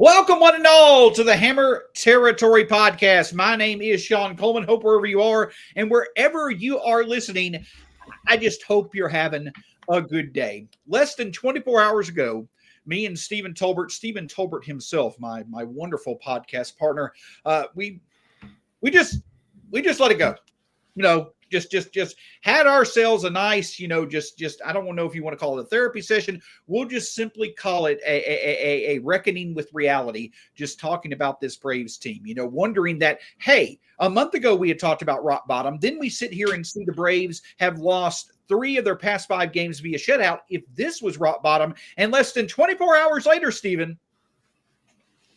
Welcome, one and all, to the Hammer Territory Podcast. My name is Sean Coleman. Hope wherever you are and wherever you are listening, I just hope you're having a good day. Less than 24 hours ago, me and Stephen Tolbert himself, my wonderful podcast partner, we just let it go. Just had ourselves a nice, just I don't know if you want to call it a therapy session. We'll just simply call it a reckoning with reality, just talking about this Braves team, wondering that, hey, a month ago we had talked about rock bottom. Then we sit here and see the Braves have lost 3 of their past 5 games via shutout. If this was rock bottom, and less than 24 hours later, Stephen,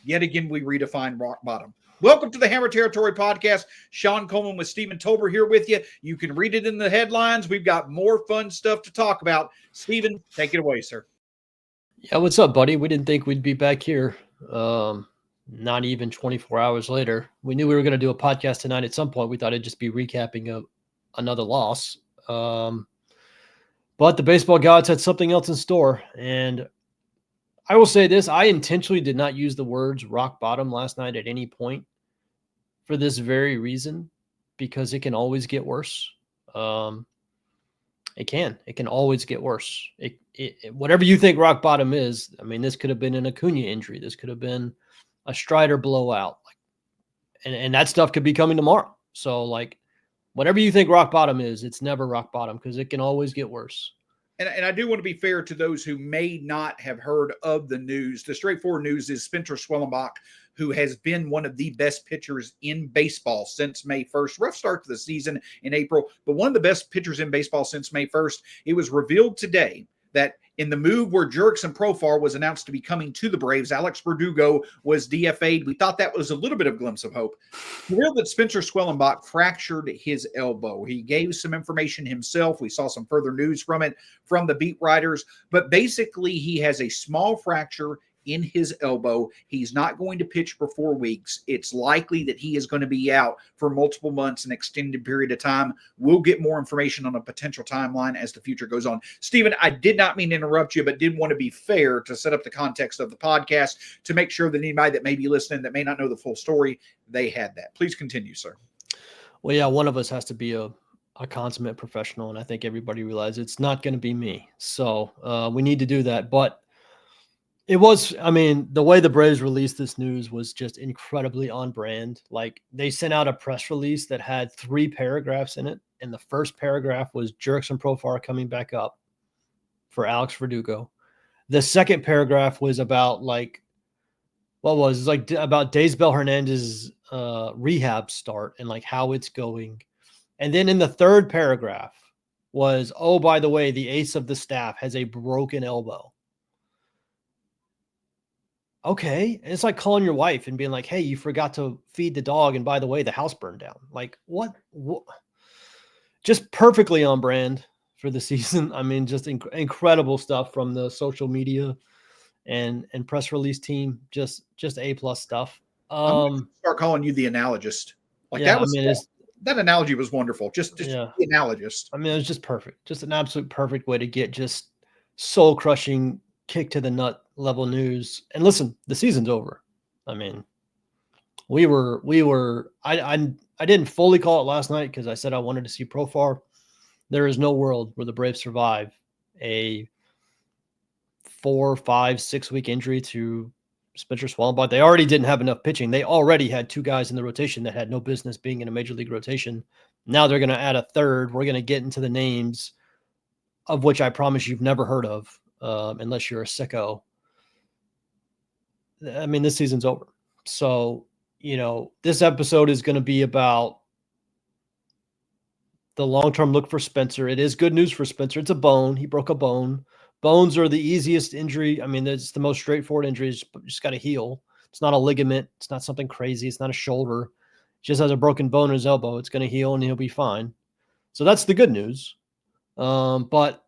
yet again we redefine rock bottom. Welcome to the Hammer Territory Podcast. Sean Coleman with Stephen Tolbert here with you. You can read it in the headlines. We've got more fun stuff to talk about. Stephen, take it away, sir. Yeah, what's up, buddy? We didn't think we'd be back here. Not even 24 hours later. We knew we were going to do a podcast tonight at some point. We thought it'd just be recapping another loss. But the baseball gods had something else in store. And I will say this, I intentionally did not use the words rock bottom last night at any point for this very reason, because it can always get worse. It can always get worse. Whatever you think rock bottom is, I mean, this could have been an Acuna injury. This could have been a Strider blowout. And that stuff could be coming tomorrow. So, whatever you think rock bottom is, it's never rock bottom because it can always get worse. And I do want to be fair to those who may not have heard of the news. The straightforward news is Spencer Schwellenbach, who has been one of the best pitchers in baseball since May 1st. Rough start to the season in April, but one of the best pitchers in baseball since May 1st. It was revealed today that in the move where Jurickson Profar was announced to be coming to the Braves, Alex Verdugo was DFA'd. We thought that was a little bit of a glimpse of hope. Revealed that Spencer Schwellenbach fractured his elbow. He gave some information himself. We saw some further news from it from the beat writers, but basically he has a small fracture in his elbow. He's not going to pitch for 4 weeks. It's likely that he is going to be out for multiple months, an extended period of time. We'll get more information on a potential timeline as the future goes on. Stephen, I did not mean to interrupt you, but did want to be fair to set up the context of the podcast to make sure that anybody that may be listening that may not know the full story, they had that. Please continue, sir. Well, yeah, one of us has to be a consummate professional, and I think everybody realizes it's not going to be me. So we need to do that. But it was, I mean, the way the Braves released this news was just incredibly on brand. They sent out a press release that had 3 paragraphs in it. And the first paragraph was Jurickson Profar coming back up for Alex Verdugo. The second paragraph was about about Daysbel Hernandez's rehab start and how it's going. And then in the third paragraph was, oh, by the way, the ace of the staff has a broken elbow. Okay. And it's like calling your wife and being like, hey, you forgot to feed the dog. And by the way, the house burned down. What? Just perfectly on brand for the season. I mean, just incredible stuff from the social media and press release team. Just A+ stuff. I'm going to start calling you the analogist. That analogy was wonderful. Just the analogist. I mean, it was just perfect. Just an absolute perfect way to get just soul crushing, kick to the nut level news. And listen, the season's over. I mean, I didn't fully call it last night because I said I wanted to see Profar. There is no world where the Braves survive a 4, 5, 6 week injury to Spencer Schwellenbach. They already didn't have enough pitching. They already had 2 guys in the rotation that had no business being in a major league rotation. Now they're going to add a third. We're going to get into the names, of which I promise you've never heard of, unless you're a sicko. I mean, this season's over. So, this episode is going to be about the long-term look for Spencer. It is good news for Spencer. It's a bone. He broke a bone. Bones are the easiest injury. I mean, it's the most straightforward injury. It's just got to heal. It's not a ligament. It's not something crazy. It's not a shoulder. It just has a broken bone in his elbow. It's going to heal and he'll be fine. So that's the good news. But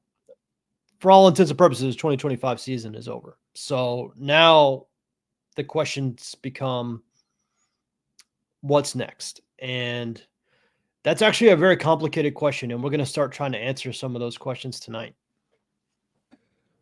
for all intents and purposes, 2025 season is over. So now the questions become, what's next? And that's actually a very complicated question, and we're going to start trying to answer some of those questions tonight.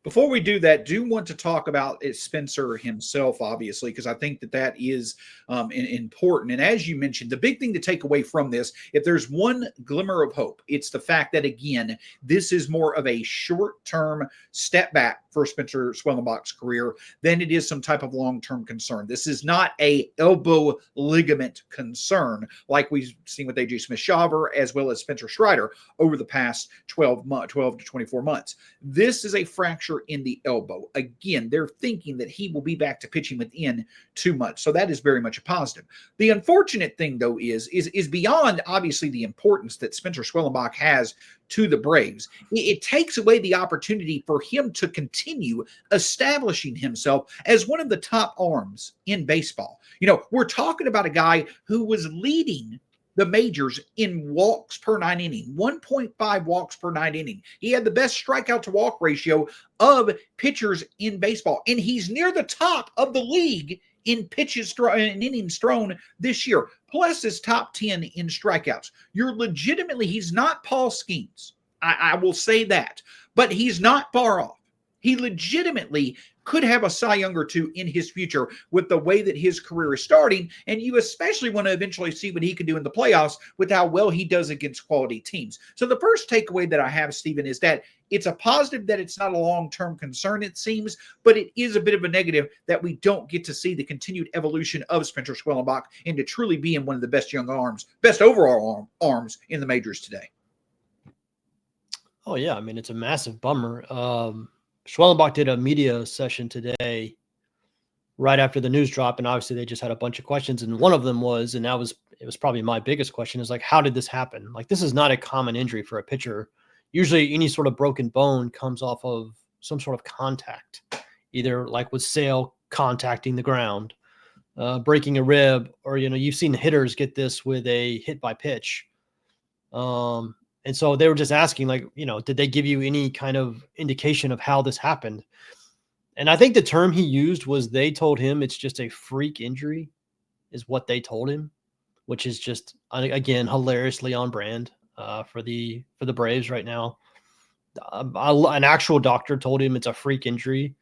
Before we do that, do want to talk about Spencer himself, obviously, because I think that is important. And as you mentioned, the big thing to take away from this, if there's one glimmer of hope, it's the fact that, again, this is more of a short-term step back for Spencer Schwellenbach's career than it is some type of long-term concern. This is not a elbow ligament concern like we've seen with A.J. Smith-Shawver as well as Spencer Strider over the past 12 to 24 months. This is a fracture in the elbow. Again, they're thinking that he will be back to pitching within 2 months. So that is very much a positive. The unfortunate thing, though, is beyond obviously the importance that Spencer Schwellenbach has to the Braves. It takes away the opportunity for him to continue establishing himself as one of the top arms in baseball. We're talking about a guy who was leading the majors in walks per 9 inning, 1.5 walks per 9 inning. He had the best strikeout to walk ratio of pitchers in baseball, and he's near the top of the league in innings thrown this year, plus his top 10 in strikeouts. He's not Paul Skeens. I will say that, but he's not far off. He legitimately could have a Cy Young or two in his future with the way that his career is starting, and you especially want to eventually see what he can do in the playoffs with how well he does against quality teams. So the first takeaway that I have, Stephen, is that it's a positive that it's not a long-term concern, it seems, but it is a bit of a negative that we don't get to see the continued evolution of Spencer Schwellenbach into truly being one of the best young arms, best overall arms in the majors today. Oh, yeah. I mean, it's a massive bummer. Schwellenbach did a media session today right after the news drop, and obviously they just had a bunch of questions, and one of them was, and it was probably my biggest question, is like, how did this happen? Like, this is not a common injury for a pitcher. Usually any sort of broken bone comes off of some sort of contact, either like with Sale contacting the ground, breaking a rib, or, you've seen hitters get this with a hit by pitch. And so they were just asking, like, did they give you any kind of indication of how this happened? And I think the term he used was, they told him it's just a freak injury, is what they told him, which is just, again, hilariously on brand for the Braves right now. An actual doctor told him it's a freak injury.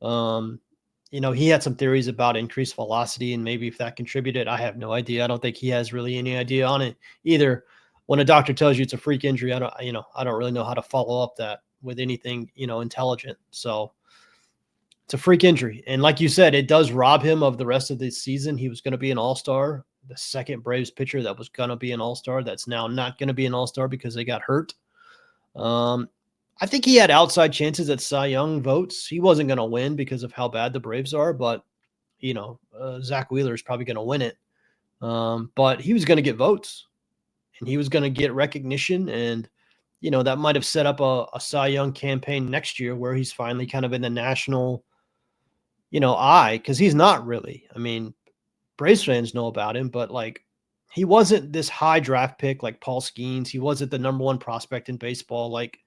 He had some theories about increased velocity and maybe if that contributed. I have no idea. I don't think he has really any idea on it either. When a doctor tells you it's a freak injury, I don't really know how to follow up that with anything, intelligent. So it's a freak injury. And like you said, it does rob him of the rest of the season. He was going to be an all-star, the second Braves pitcher that was going to be an all-star. That's now not going to be an all-star because they got hurt. I think he had outside chances at Cy Young votes. He wasn't going to win because of how bad the Braves are, but Zach Wheeler is probably going to win it. But he was going to get votes. And he was going to get recognition, and, that might have set up a Cy Young campaign next year where he's finally kind of in the national, eye, because he's not really. I mean, Braves fans know about him, but, like, he wasn't this high draft pick like Paul Skeens. He wasn't the number one prospect in baseball. Like,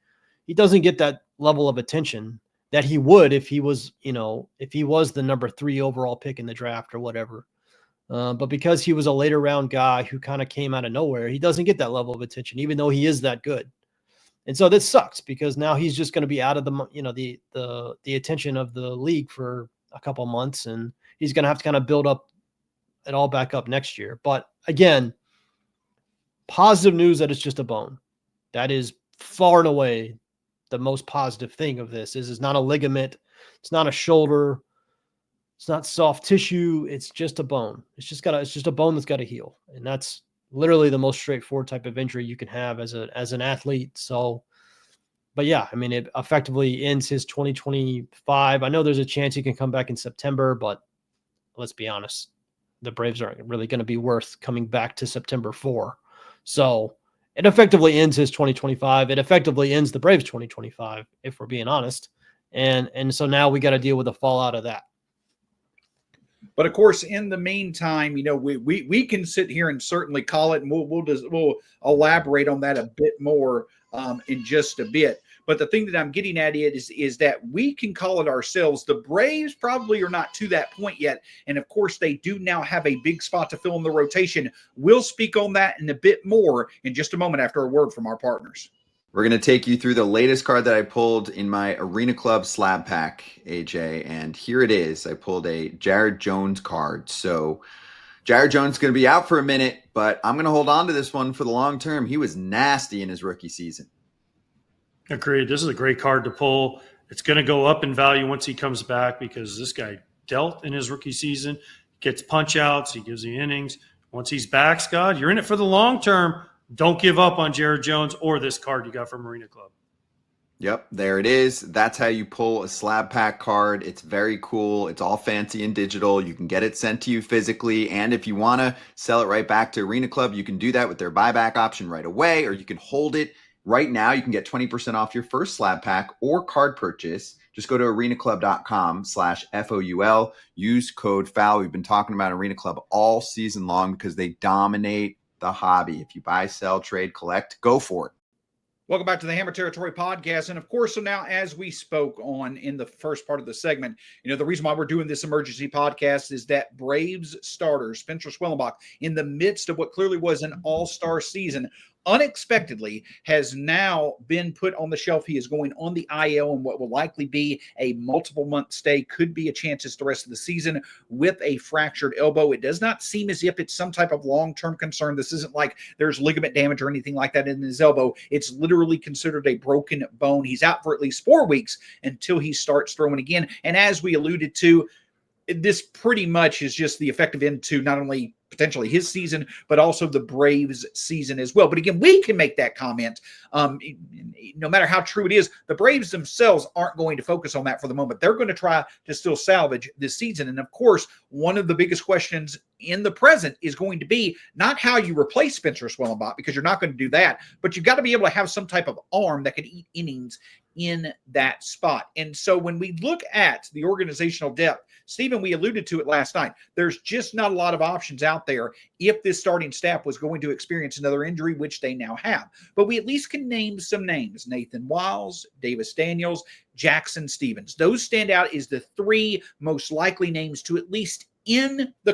he doesn't get that level of attention that he would if he was, if he was the number 3 overall pick in the draft or whatever. But because he was a later round guy who kind of came out of nowhere, he doesn't get that level of attention, even though he is that good. And so this sucks because now he's just going to be out of the attention of the league for a couple months, and he's going to have to kind of build up it all back up next year. But again, positive news that it's just a bone. That is far and away the most positive thing of this. Is it's not a ligament, it's not a shoulder. It's not soft tissue. It's just a bone. It's just a bone that's got to heal. And that's literally the most straightforward type of injury you can have as an athlete. So, but yeah, I mean, it effectively ends his 2025. I know there's a chance he can come back in September, but let's be honest, the Braves aren't really going to be worth coming back to September 4. So it effectively ends his 2025. It effectively ends the Braves 2025, if we're being honest. And so now we got to deal with the fallout of that. But of course, in the meantime, we can sit here and certainly call it, and we'll elaborate on that a bit more in just a bit. But the thing that I'm getting at is that we can call it ourselves. The Braves probably are not to that point yet, and of course, they do now have a big spot to fill in the rotation. We'll speak on that in a bit more in just a moment after a word from our partners. We're going to take you through the latest card that I pulled in my Arena Club slab pack, AJ. And here it is. I pulled a Jared Jones card. So Jared Jones is going to be out for a minute, but I'm going to hold on to this one for the long term. He was nasty in his rookie season. Agreed. This is a great card to pull. It's going to go up in value once he comes back because this guy dealt in his rookie season, gets punch outs, he gives you innings. Once he's back, Scott, you're in it for the long term. Don't give up on Jared Jones or this card you got from Arena Club. Yep, there it is. That's how you pull a slab pack card. It's very cool. It's all fancy and digital. You can get it sent to you physically. And if you want to sell it right back to Arena Club, you can do that with their buyback option right away, or you can hold it. Right now, you can get 20% off your first slab pack or card purchase. Just go to arenaclub.com/FOUL. Use code FOUL. We've been talking about Arena Club all season long because they dominate the hobby. If you buy, sell, trade, collect, go for it. Welcome back to the Hammer Territory podcast. And of course, so now as we spoke on in the first part of the segment, the reason why we're doing this emergency podcast is that Braves starter Spencer Schwellenbach, in the midst of what clearly was an all-star season, unexpectedly has now been put on the shelf. He is going on the IL and what will likely be a multiple month stay. Could be a chance the rest of the season with a fractured elbow. It does not seem as if it's some type of long-term concern. This isn't like there's ligament damage or anything like that in his elbow. It's literally considered a broken bone. He's out for at least 4 weeks until he starts throwing again. And as we alluded to, this pretty much is just the effective end to not only potentially his season, but also the Braves season as well. But again, we can make that comment. No matter how true it is, the Braves themselves aren't going to focus on that for the moment. They're going to try to still salvage this season. And of course, one of the biggest questions in the present is going to be not how you replace Spencer Schwellenbach, because you're not going to do that, but you've got to be able to have some type of arm that can eat innings in that spot. And so when we look at the organizational depth, Stephen, we alluded to it last night, there's just not a lot of options out there if this starting staff was going to experience another injury, which they now have. But we at least can name some names: Nathan Wiles, Davis Daniels, Jackson Stevens. Those stand out as the 3 most likely names to at least in the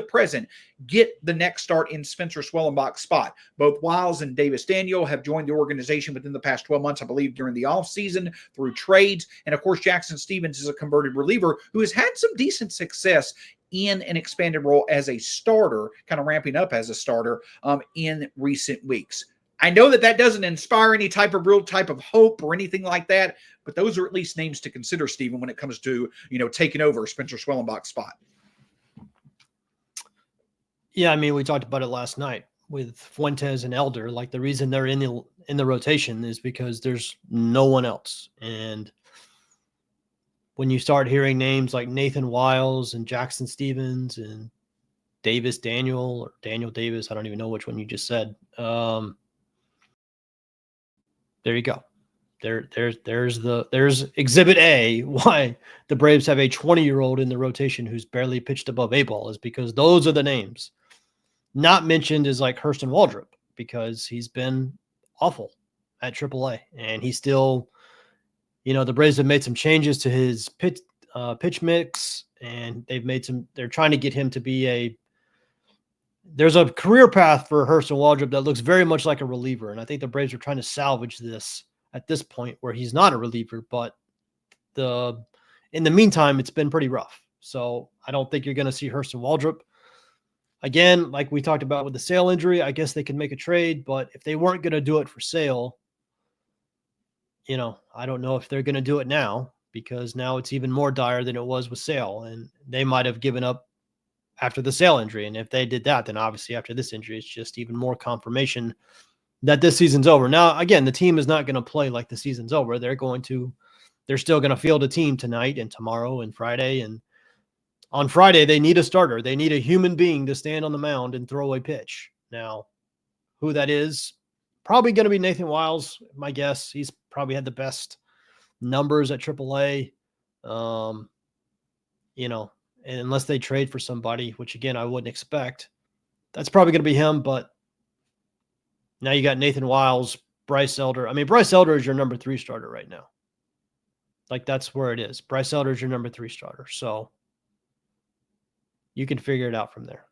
present, get the next start in Spencer Schwellenbach's spot. Both Wiles and Davis Daniel have joined the organization within the past 12 months, I believe, during the offseason through trades. And of course, Jackson Stevens is a converted reliever who has had some decent success in an expanded role as a starter, kind of ramping up as a starter in recent weeks. I know that doesn't inspire any type of hope or anything like that, but those are at least names to consider, Stephen, when it comes to, taking over Spencer Schwellenbach's spot. Yeah, I mean, we talked about it last night with Fuentes and Elder. Like, the reason they're in the rotation is because there's no one else. And when you start hearing names like Nathan Wiles and Jackson Stevens and Davis Daniel or Daniel Davis, I don't even know which one you just said. There you go. There's Exhibit A why the Braves have a 20-year-old in the rotation who's barely pitched above A ball, is because those are the names. Not mentioned is like Hurston Waldrop, because he's been awful at AAA, and he's still, the Braves have made some changes to his pitch mix, and they're trying to get him to be there's a career path for Hurston Waldrop that looks very much like a reliever. And I think the Braves are trying to salvage this at this point where he's not a reliever, but in the meantime, it's been pretty rough. So I don't think you're going to see Hurston Waldrop. Again, like we talked about with the Sale injury, I guess they could make a trade, but if they weren't going to do it for Sale, I don't know if they're going to do it now, because now it's even more dire than it was with Sale, and they might have given up after the Sale injury. And if they did that, then obviously after this injury, it's just even more confirmation that this season's over. Now, again, the team is not going to play like the season's over. They're still going to field a team tonight and tomorrow and Friday. And on Friday, they need a starter. They need a human being to stand on the mound and throw a pitch. Now, who that is, probably going to be Nathan Wiles, my guess. He's probably had the best numbers at AAA. And unless they trade for somebody, which again, I wouldn't expect, that's probably going to be him. But now you got Nathan Wiles, Bryce Elder. I mean, Bryce Elder is your number 3 starter right now. Like, that's where it is. Bryce Elder is your number 3 starter. So you can figure it out from there.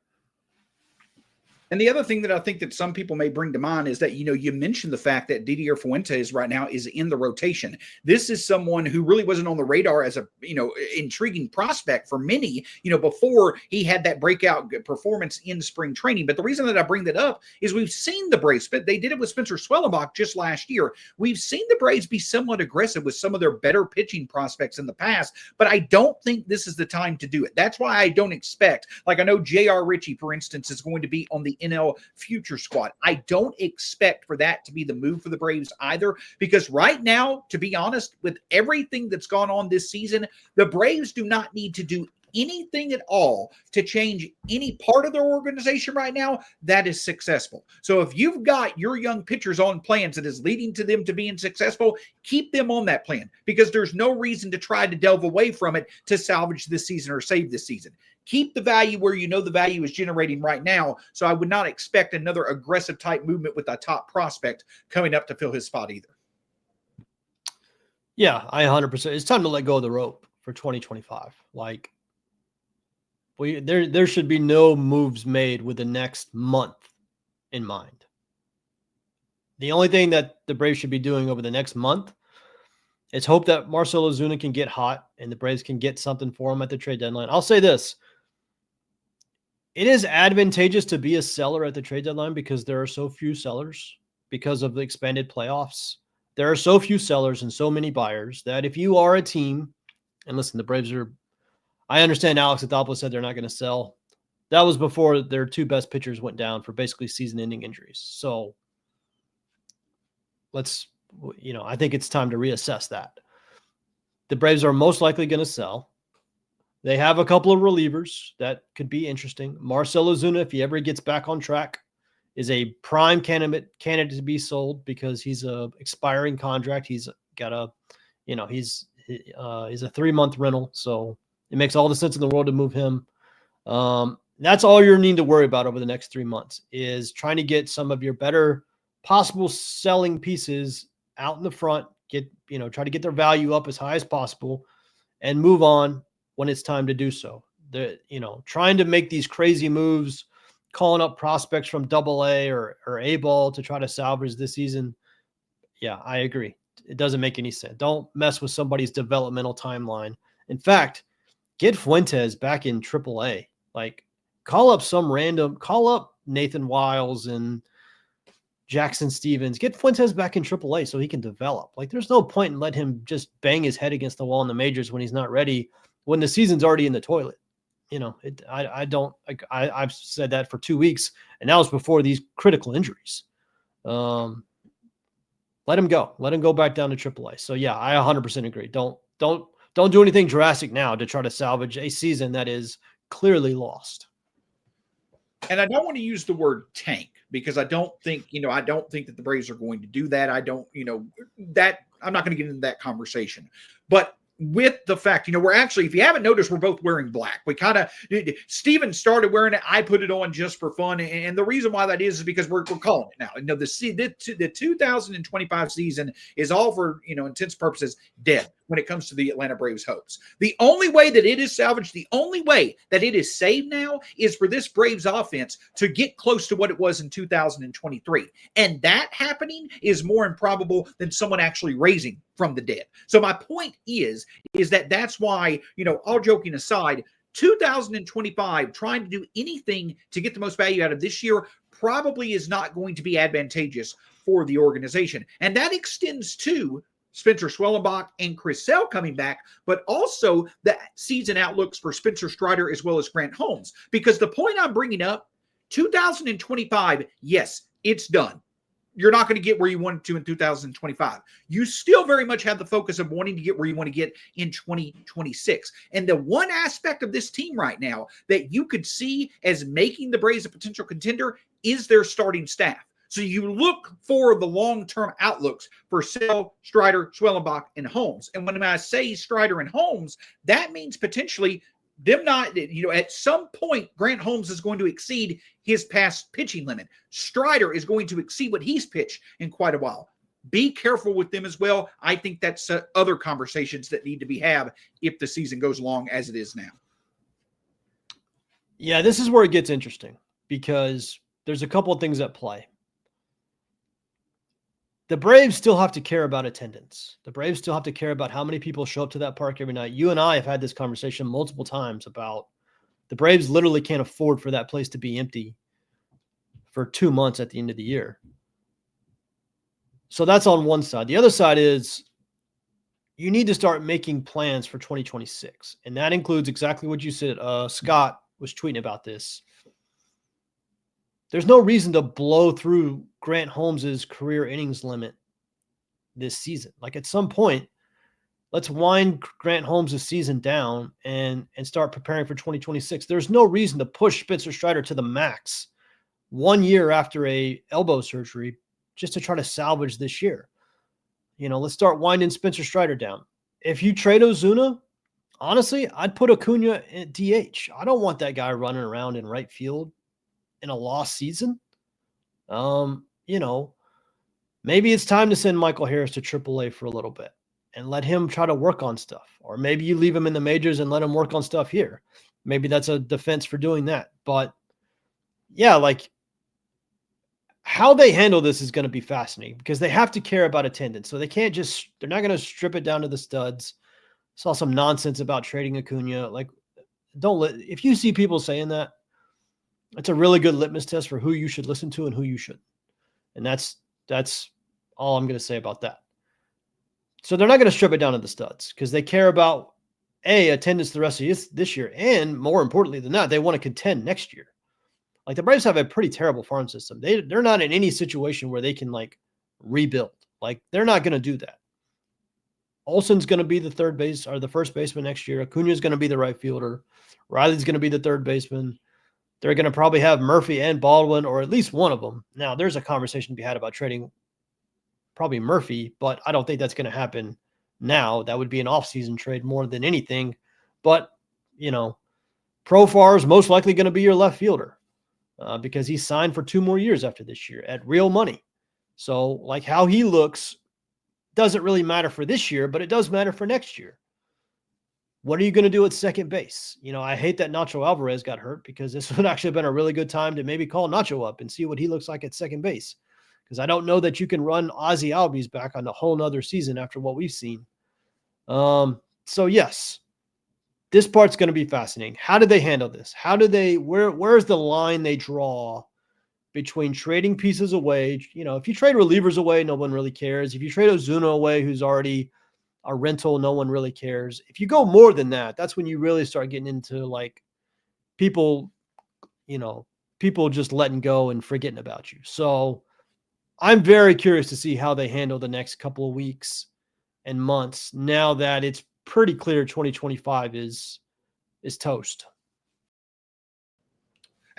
And the other thing that I think that some people may bring to mind is that, you mentioned the fact that Didier Fuentes right now is in the rotation. This is someone who really wasn't on the radar as a, intriguing prospect for many, before he had that breakout performance in spring training. But the reason that I bring that up is we've seen the Braves, but they did it with Spencer Schwellenbach just last year. We've seen the Braves be somewhat aggressive with some of their better pitching prospects in the past, but I don't think this is the time to do it. That's why I don't expect, like I know J.R. Ritchie, for instance, is going to be on the NL Future Squad. I don't expect for that to be the move for the Braves either, because right now, to be honest, with everything that's gone on this season, the Braves do not need to do anything at all to change any part of their organization right now that is successful. So if you've got your young pitchers on plans that is leading to them to being successful, keep them on that plan, because there's no reason to try to delve away from it to salvage this season or save this season. Keep the value where the value is generating right now. So I would not expect another aggressive type movement with a top prospect coming up to fill his spot either. Yeah, I 100%. It's time to let go of the rope for 2025. Like, there should be no moves made with the next month in mind. The only thing that the Braves should be doing over the next month is hope that Marcell Ozuna can get hot and the Braves can get something for him at the trade deadline. I'll say this. It is advantageous to be a seller at the trade deadline because there are so few sellers because of the expanded playoffs. There are so few sellers and so many buyers that if you are a team, and listen, the Braves are, I understand Alex Anthopoulos said they're not going to sell. That was before their two best pitchers went down for basically season-ending injuries. So let's, I think it's time to reassess that. The Braves are most likely going to sell. They have a couple of relievers that could be interesting. Marcell Ozuna, if he ever gets back on track, is a prime candidate to be sold because he's a expiring contract. He's got a, he's a 3-month rental. So it makes all the sense in the world to move him. That's all you're needing to worry about over the next 3 months is trying to get some of your better possible selling pieces out in the front, try to get their value up as high as possible and move on when it's time to do so. Trying to make these crazy moves, calling up prospects from AA or A ball to try to salvage this season. Yeah, I agree. It doesn't make any sense. Don't mess with somebody's developmental timeline. In fact, get Fuentes back in AAA. Like, call up Nathan Wiles and Jackson Stevens. Get Fuentes back in AAA so he can develop. Like, there's no point in letting him just bang his head against the wall in the majors when he's not ready, when the season's already in the toilet. I've said that for 2 weeks, and that was before these critical injuries. Let him go. Let him go back down to AAA. So yeah, I 100% agree. Don't do anything drastic now to try to salvage a season that is clearly lost. And I don't want to use the word tank because I don't think that the Braves are going to do that. I'm not going to get into that conversation. But with the fact, we're actually, if you haven't noticed, we're both wearing black. We Steven started wearing it. I put it on just for fun. And the reason why that is because we're calling it now. The 2025 season is all for, intents purposes, dead when it comes to the Atlanta Braves hopes. The only way that it is salvaged, the only way that it is saved now is for this Braves offense to get close to what it was in 2023. And that happening is more improbable than someone actually raising from the dead. So my point is that's why, all joking aside, 2025, trying to do anything to get the most value out of this year probably is not going to be advantageous for the organization. And that extends to Spencer Schwellenbach and Chris Sale coming back, but also the season outlooks for Spencer Strider as well as Grant Holmes. Because the point I'm bringing up, 2025, yes, it's done. You're not going to get where you wanted to in 2025. You still very much have the focus of wanting to get where you want to get in 2026. And the one aspect of this team right now that you could see as making the Braves a potential contender is their starting staff. So you look for the long-term outlooks for Sale, Strider, Schwellenbach, and Holmes. And when I say Strider and Holmes, that means potentially them not, at some point, Grant Holmes is going to exceed his past pitching limit. Strider is going to exceed what he's pitched in quite a while. Be careful with them as well. I think that's other conversations that need to be had if the season goes long as it is now. Yeah, this is where it gets interesting because there's a couple of things at play. The Braves still have to care about attendance. The Braves still have to care about how many people show up to that park every night. You and I have had this conversation multiple times about the Braves literally can't afford for that place to be empty for 2 months at the end of the year. So that's on one side. The other side is you need to start making plans for 2026. And that includes exactly what you said. Scott was tweeting about this. There's no reason to blow through Grant Holmes's career innings limit this season. Like at some point, let's wind Grant Holmes' season down and start preparing for 2026. There's no reason to push Spencer Strider to the max 1 year after a elbow surgery just to try to salvage this year. Let's start winding Spencer Strider down. If you trade Ozuna, honestly, I'd put Acuna at DH. I don't want that guy running around in right field in a lost season. Maybe it's time to send Michael Harris to AAA for a little bit and let him try to work on stuff. Or maybe you leave him in the majors and let him work on stuff here. Maybe that's a defense for doing that. But yeah, like how they handle this is going to be fascinating because they have to care about attendance. So they're not going to strip it down to the studs. Saw some nonsense about trading Acuna. Like, if you see people saying that, it's a really good litmus test for who you should listen to and who you shouldn't. And that's all I'm going to say about that. So they're not going to strip it down to the studs because they care about attendance the rest of this year. And more importantly than that, they want to contend next year. Like the Braves have a pretty terrible farm system. They're not in any situation where they can like rebuild. Like they're not going to do that. Olsen's going to be the the first baseman next year. Acuna is going to be the right fielder. Riley's going to be the third baseman. They're going to probably have Murphy and Baldwin, or at least one of them. Now, there's a conversation to be had about trading probably Murphy, but I don't think that's going to happen now. That would be an off-season trade more than anything. But, Profar is most likely going to be your left fielder because he's signed for 2 more years after this year at real money. So, like how he looks doesn't really matter for this year, but it does matter for next year. What are you going to do at second base? I hate that Nacho Alvarez got hurt because this would actually have been a really good time to maybe call Nacho up and see what he looks like at second base. Because I don't know that you can run Ozzy Albies back on a whole nother season after what we've seen. So yes, this part's going to be fascinating. How do they handle this? Where's the line they draw between trading pieces away? If you trade relievers away, no one really cares. If you trade Ozuna away, who's already a rental, no one really cares. If you go more than that, that's when you really start getting into like people just letting go and forgetting about you. So I'm very curious to see how they handle the next couple of weeks and months now that it's pretty clear 2025 is toast.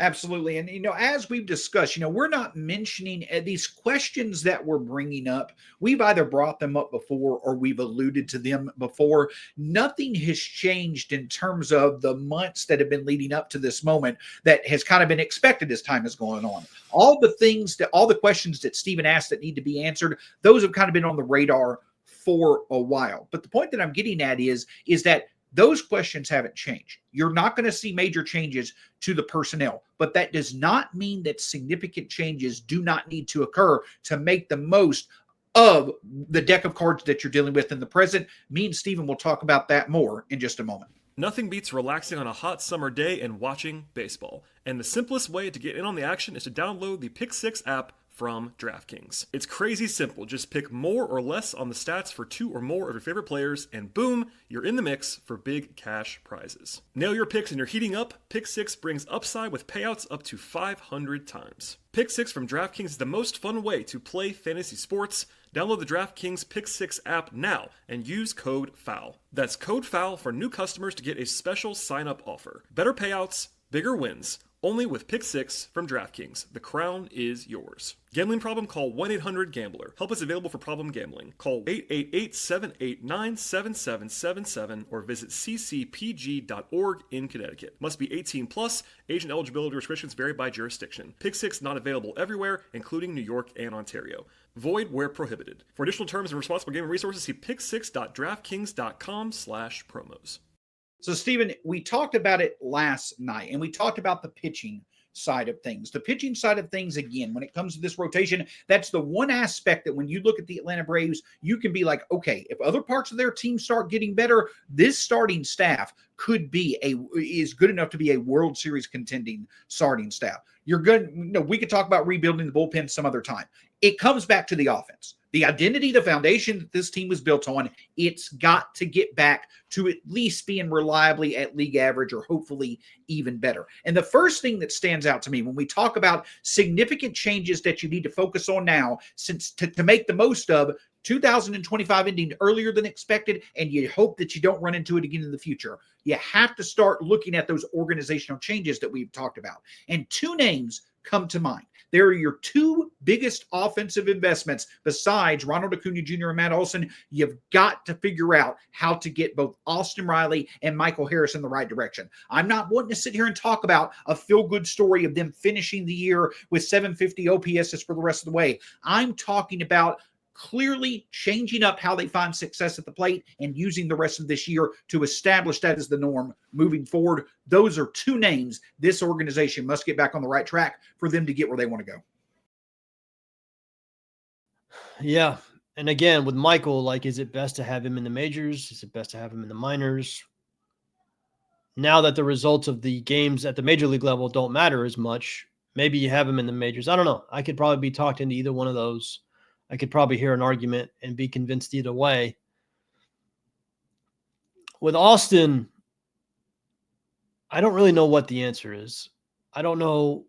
Absolutely. And, as we've discussed, we're not mentioning these questions that we're bringing up. We've either brought them up before or we've alluded to them before. Nothing has changed in terms of the months that have been leading up to this moment that has kind of been expected as time is going on. All the questions that Stephen asked that need to be answered, those have kind of been on the radar for a while. But the point that I'm getting at is that those questions haven't changed. You're not going to see major changes to the personnel, but that does not mean that significant changes do not need to occur to make the most of the deck of cards that you're dealing with in the present. Me and Steven will talk about that more in just a moment. Nothing beats relaxing on a hot summer day and watching baseball. And the simplest way to get in on the action is to download the Pick 6 app from DraftKings. It's crazy simple. Just pick more or less on the stats for 2 or more of your favorite players, and boom, you're in the mix for big cash prizes. Nail your picks and you're heating up. Pick 6 brings upside with payouts up to 500 times. Pick 6 from DraftKings is the most fun way to play fantasy sports. Download the DraftKings Pick 6 app now and use code FOUL. That's code FOUL for new customers to get a special sign-up offer. Better payouts, bigger wins. Only with Pick 6 from DraftKings. The crown is yours. Gambling problem? Call 1-800-GAMBLER. Help is available for problem gambling. Call 888-789-7777 or visit ccpg.org in Connecticut. Must be 18 plus. Age and eligibility restrictions vary by jurisdiction. Pick 6 not available everywhere, including New York and Ontario. Void where prohibited. For additional terms and responsible gaming resources, see pick6.draftkings.com/promos. So, Stephen, we talked about it last night, and we talked about the pitching side of things. The pitching side of things, again, when it comes to this rotation, that's the one aspect that when you look at the Atlanta Braves, you can be like, okay, if other parts of their team start getting better, this starting staff is good enough to be a World Series contending starting staff. You're good. We could talk about rebuilding the bullpen some other time. It comes back to the offense. The identity, the foundation that this team was built on, it's got to get back to at least being reliably at league average or hopefully even better. And the first thing that stands out to me when we talk about significant changes that you need to focus on now, since to make the most of 2025 ending earlier than expected, and you hope that you don't run into it again in the future, you have to start looking at those organizational changes that we've talked about. And two names come to mind. They're your two biggest offensive investments besides Ronald Acuna Jr. and Matt Olson. You've got to figure out how to get both Austin Riley and Michael Harris in the right direction. I'm not wanting to sit here and talk about a feel-good story of them finishing the year with 750 OPSs for the rest of the way. I'm talking about clearly changing up how they find success at the plate and using the rest of this year to establish that as the norm moving forward. Those are two names this organization must get back on the right track for them to get where they want to go. Yeah. And again, with Michael, like, is it best to have him in the majors? Is it best to have him in the minors? Now that the results of the games at the major league level don't matter as much, maybe you have him in the majors. I don't know. I could probably be talked into either one of those. I could probably hear an argument and be convinced either way. With Austin, I don't really know what the answer is. I don't know.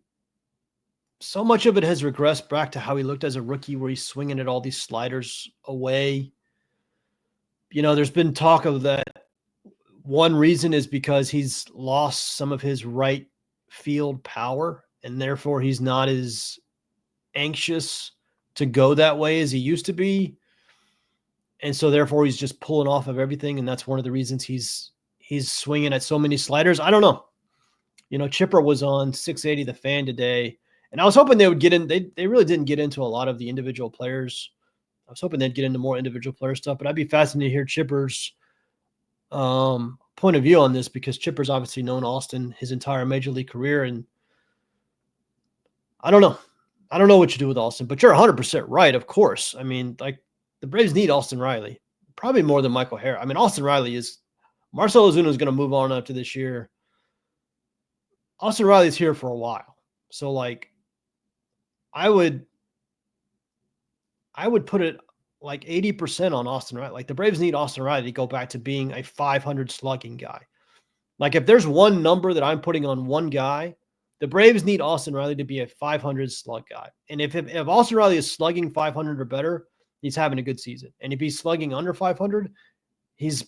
So much of it has regressed back to how he looked as a rookie, where he's swinging at all these sliders away. There's been talk of that. One reason is because he's lost some of his right field power, and therefore he's not as anxious to go that way as he used to be. And so therefore he's just pulling off of everything. And that's one of the reasons he's swinging at so many sliders. I don't know. Chipper was on 680 The Fan today, and I was hoping they would get in. They really didn't get into a lot of the individual players. I was hoping they'd get into more individual player stuff, but I'd be fascinated to hear Chipper's point of view on this, because Chipper's obviously known Austin his entire major league career. And I don't know. I don't know what you do with Austin, but you're 100% right, of course. I mean, like, the Braves need Austin Riley, probably more than Michael Harris. I mean, Austin Riley is – Marcell Ozuna is going to move on after this year. Austin Riley is here for a while. So, like, I would put it like 80% on Austin Riley. Like, the Braves need Austin Riley to go back to being a 500 slugging guy. Like, if there's one number that I'm putting on one guy, the Braves need Austin Riley to be a 500 slug guy. And if Austin Riley is slugging 500 or better, he's having a good season. And if he's slugging under 500, he's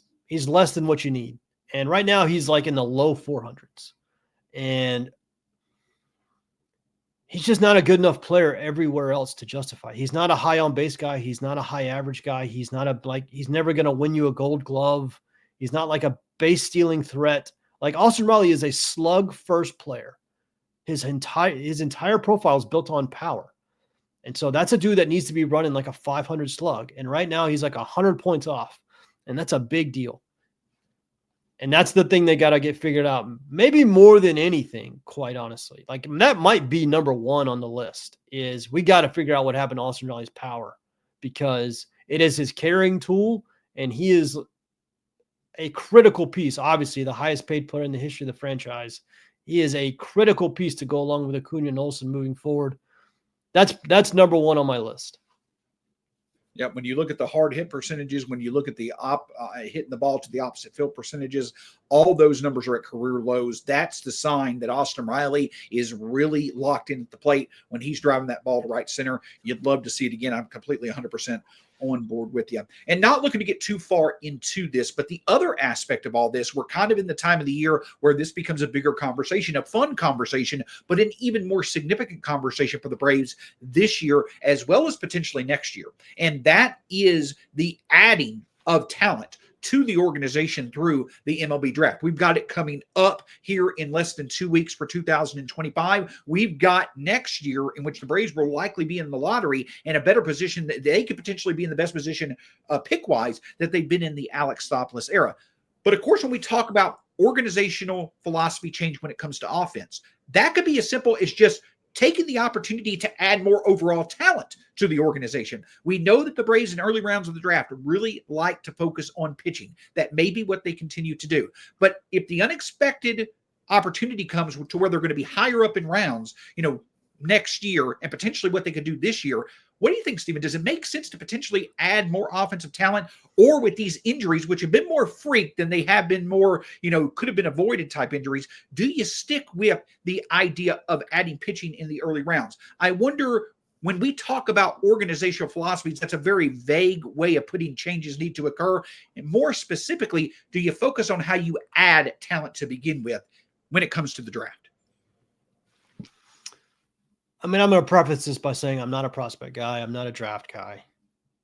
less than what you need. And right now he's like in the low 400s. And he's just not a good enough player everywhere else to justify. He's not a high on base guy. He's not a high average guy. He's never going to win you a Gold Glove. He's not like a base stealing threat. Like, Austin Riley is a slug first player. His entire profile is built on power. And so that's a dude that needs to be running like a 500 slug. And right now he's like 100 points off. And that's a big deal. And that's the thing they got to get figured out. Maybe more than anything, quite honestly. Like, that might be number one on the list, is we got to figure out what happened to Austin Riley's power, because it is his carrying tool. And he is a critical piece, obviously the highest paid player in the history of the franchise. He is a critical piece to go along with Acuna and Olson moving forward. That's number one on my list. Yeah, when you look at the hard hit percentages, when you look at the hitting the ball to the opposite field percentages, all those numbers are at career lows. That's the sign that Austin Riley is really locked in at the plate when he's driving that ball to right center. You'd love to see it again. I'm completely 100% on board with you. And not looking to get too far into this, but the other aspect of all this, we're kind of in the time of the year where this becomes a bigger conversation, a fun conversation, but an even more significant conversation for the Braves this year, as well as potentially next year. And that is the adding of talent to the organization through the MLB draft. We've got it coming up here in less than 2 weeks for 2025. We've got next year, in which the Braves will likely be in the lottery in a better position. That they could potentially be in the best position pick-wise that they've been in the Alex Thompson era. But of course, when we talk about organizational philosophy change when it comes to offense. That could be as simple as just taking the opportunity to add more overall talent to the organization. We know that the Braves in early rounds of the draft really like to focus on pitching. That may be what they continue to do. But if the unexpected opportunity comes to where they're going to be higher up in rounds, next year and potentially what they could do this year, what do you think, Stephen? Does it make sense to potentially add more offensive talent, or with these injuries, which have been more freak than they have been more, could have been avoided type injuries, do you stick with the idea of adding pitching in the early rounds? I wonder, when we talk about organizational philosophies, that's a very vague way of putting changes need to occur. And more specifically, do you focus on how you add talent to begin with when it comes to the draft? I mean, I'm going to preface this by saying I'm not a prospect guy. I'm not a draft guy,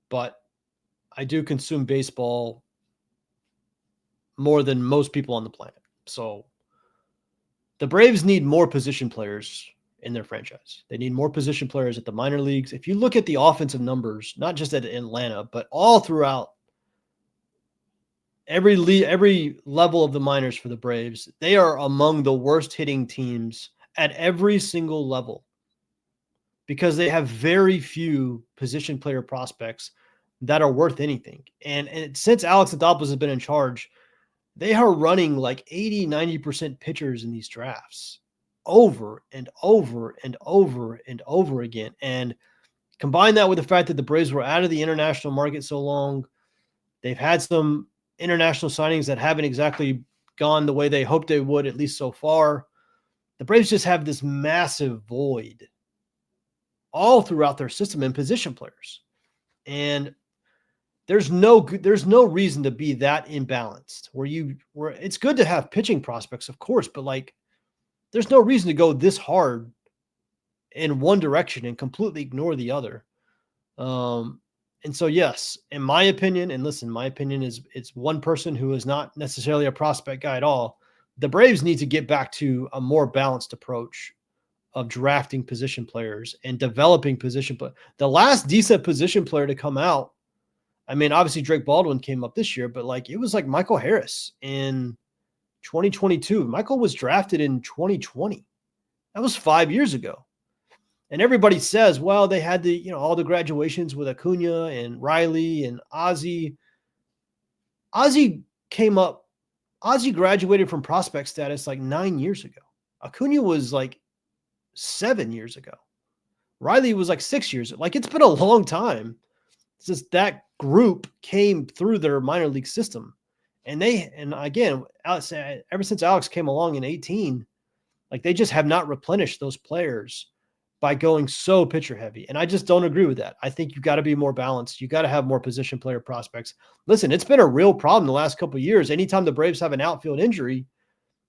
but I do consume baseball more than most people on the planet. So the Braves need more position players in their franchise. They need more position players at the minor leagues. If you look at the offensive numbers, not just at Atlanta, but all throughout every level of the minors for the Braves, they are among the worst hitting teams at every single level, because they have very few position player prospects that are worth anything. And since Alex Anthopoulos has been in charge, they are running like 80, 90% pitchers in these drafts over and over and over and over again. And combine that with the fact that the Braves were out of the international market so long, they've had some international signings that haven't exactly gone the way they hoped they would, at least so far. The Braves just have this massive void all throughout their system in position players. And there's no reason to be that imbalanced where it's good to have pitching prospects, of course, but like there's no reason to go this hard in one direction and completely ignore the other. And so, yes, in my opinion, and listen, my opinion is it's one person who is not necessarily a prospect guy at all. The Braves need to get back to a more balanced approach of drafting position players and developing position players. The last decent position player to come out, I mean, obviously Drake Baldwin came up this year, but like it was like Michael Harris in 2022. Michael was drafted in 2020. That was 5 years ago. And everybody says, well, they had the, all the graduations with Acuna and Riley and Ozzie. Ozzie graduated from prospect status like 9 years ago. Acuna was like 7 years ago. Riley was like 6 years. Like it's been a long time since that group came through their minor league system. And again, ever since Alex came along in 2018, like they just have not replenished those players by going so pitcher heavy. And I just don't agree with that. I think you got to be more balanced. You got to have more position player prospects. Listen, it's been a real problem the last couple of years. Anytime the Braves have an outfield injury,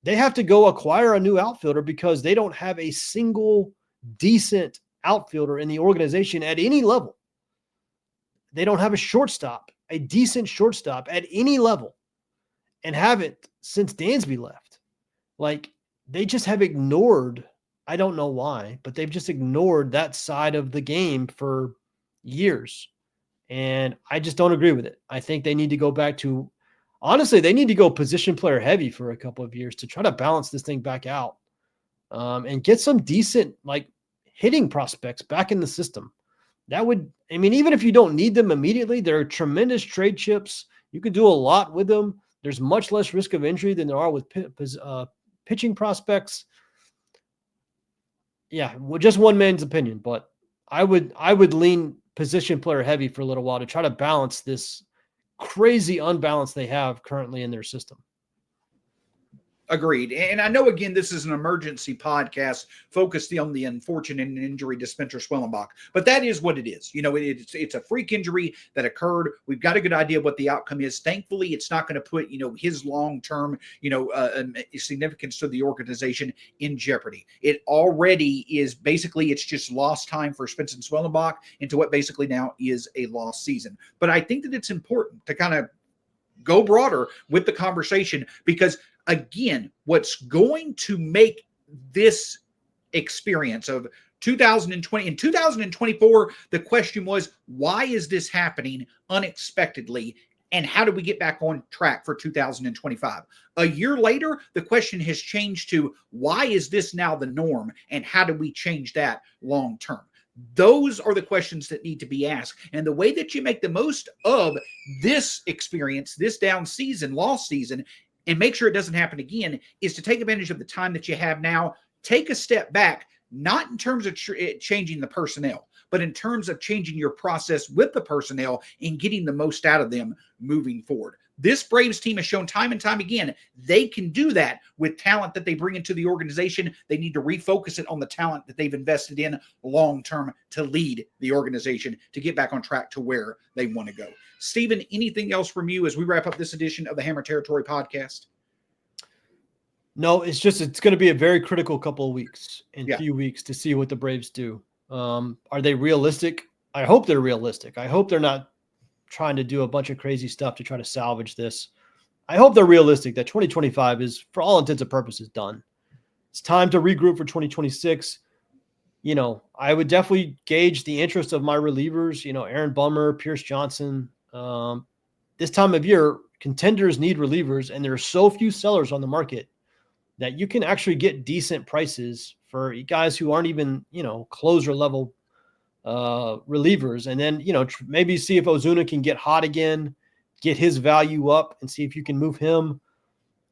they have to go acquire a new outfielder because they don't have a single decent outfielder in the organization at any level. They don't have a decent shortstop at any level, and haven't since Dansby left. Like they just have ignored, I don't know why, but they've just ignored that side of the game for years. And I just don't agree with it. I think they need to go back to, honestly, they need to go position player heavy for a couple of years to try to balance this thing back out and get some decent like hitting prospects back in the system. That would, I mean, even if you don't need them immediately, they're tremendous trade chips. You can do a lot with them. There's much less risk of injury than there are with pitching prospects. Yeah, well, just one man's opinion, but I would lean position player heavy for a little while to try to balance this crazy unbalance they have currently in their system. Agreed. And I know, again, this is an emergency podcast focused on the unfortunate injury to Spencer Schwellenbach, but that is what it is. It's a freak injury that occurred. We've got a good idea what the outcome is. Thankfully, it's not going to put, his long-term, significance to the organization in jeopardy. It already is basically, it's just lost time for Spencer Schwellenbach into what basically now is a lost season. But I think that it's important to kind of go broader with the conversation because, again, what's going to make this experience of 2020 and 2024, the question was, why is this happening unexpectedly And how do we get back on track for 2025? A year later, the question has changed to why is this now the norm and how do we change that long term? Those are the questions that need to be asked. And the way that you make the most of this experience, this down season, lost season, and make sure it doesn't happen again is to take advantage of the time that you have now. Take a step back, not in terms of changing the personnel, but in terms of changing your process with the personnel and getting the most out of them moving forward. This Braves team has shown time and time again they can do that with talent that they bring into the organization. They need to refocus it on the talent that they've invested in long-term to lead the organization to get back on track to where they want to go. Stephen, anything else from you as we wrap up this edition of the Hammer Territory podcast? No, it's going to be a very critical couple of weeks few weeks to see what the Braves do. Are they realistic? I hope they're realistic. I hope they're not trying to do a bunch of crazy stuff to try to salvage this. I hope they're realistic that 2025 is, for all intents and purposes, done. It's time to regroup for 2026. I would definitely gauge the interest of my relievers, Aaron Bummer, Pierce Johnson. This time of year, contenders need relievers, and there are so few sellers on the market that you can actually get decent prices for guys who aren't even, closer level relievers. And then, maybe see if Ozuna can get hot again, get his value up and see if you can move him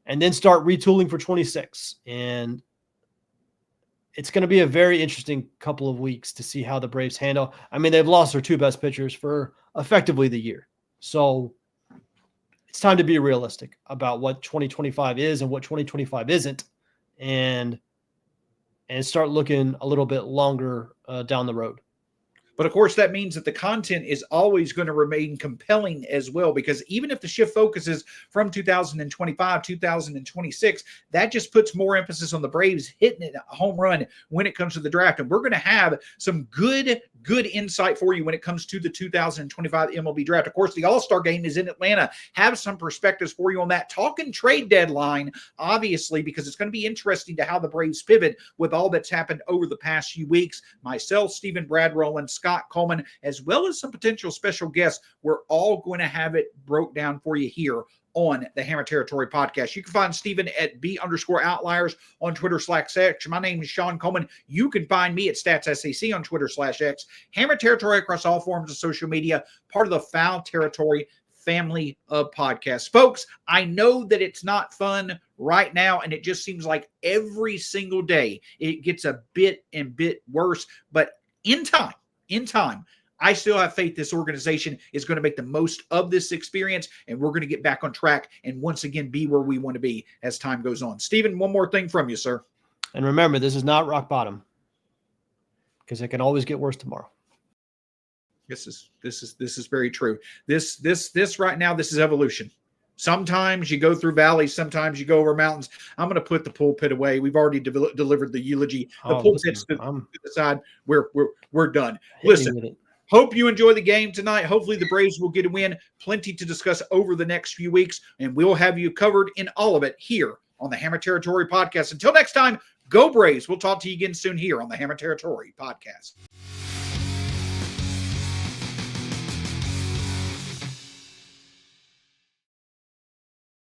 and then start retooling for 26. And it's going to be a very interesting couple of weeks to see how the Braves handle. I mean, they've lost their two best pitchers for effectively the year. So it's time to be realistic about what 2025 is and what 2025 isn't, and start looking a little bit longer down the road. But of course, that means that the content is always going to remain compelling as well, because even if the shift focuses from 2025, 2026, that just puts more emphasis on the Braves hitting it a home run when it comes to the draft. And we're going to have some good insight for you when it comes to the 2025 MLB draft. Of course, the All-Star game is in Atlanta. Have some perspectives for you on that. Talking trade deadline, obviously, because it's going to be interesting to how the Braves pivot with all that's happened over the past few weeks. Myself, Stephen Bradwell, and Scott Coleman, as well as some potential special guests, we're all going to have it broke down for you here on the Hammer Territory podcast. You can find Stephen at B_outliers on Twitter/X. My name is Sean Coleman. You can find me at StatsSAC on Twitter/X. Hammer Territory across all forms of social media, part of the Foul Territory family of podcasts. Folks, I know that it's not fun right now, and it just seems like every single day it gets a bit worse, but in time, I still have faith this organization is going to make the most of this experience, and we're going to get back on track and once again be where we want to be as time goes on. Stephen, one more thing from you, sir. And remember, this is not rock bottom, because it can always get worse tomorrow. This is very true. This right now, this is evolution. Sometimes you go through valleys, sometimes you go over mountains. I'm going to put the pulpit away. We've already delivered the eulogy. The pulpit's to the side. We're done. Listen, hope you enjoy the game tonight. Hopefully the Braves will get a win. Plenty to discuss over the next few weeks, and we'll have you covered in all of it here on the Hammer Territory podcast. Until next time, go Braves. We'll talk to you again soon here on the Hammer Territory podcast.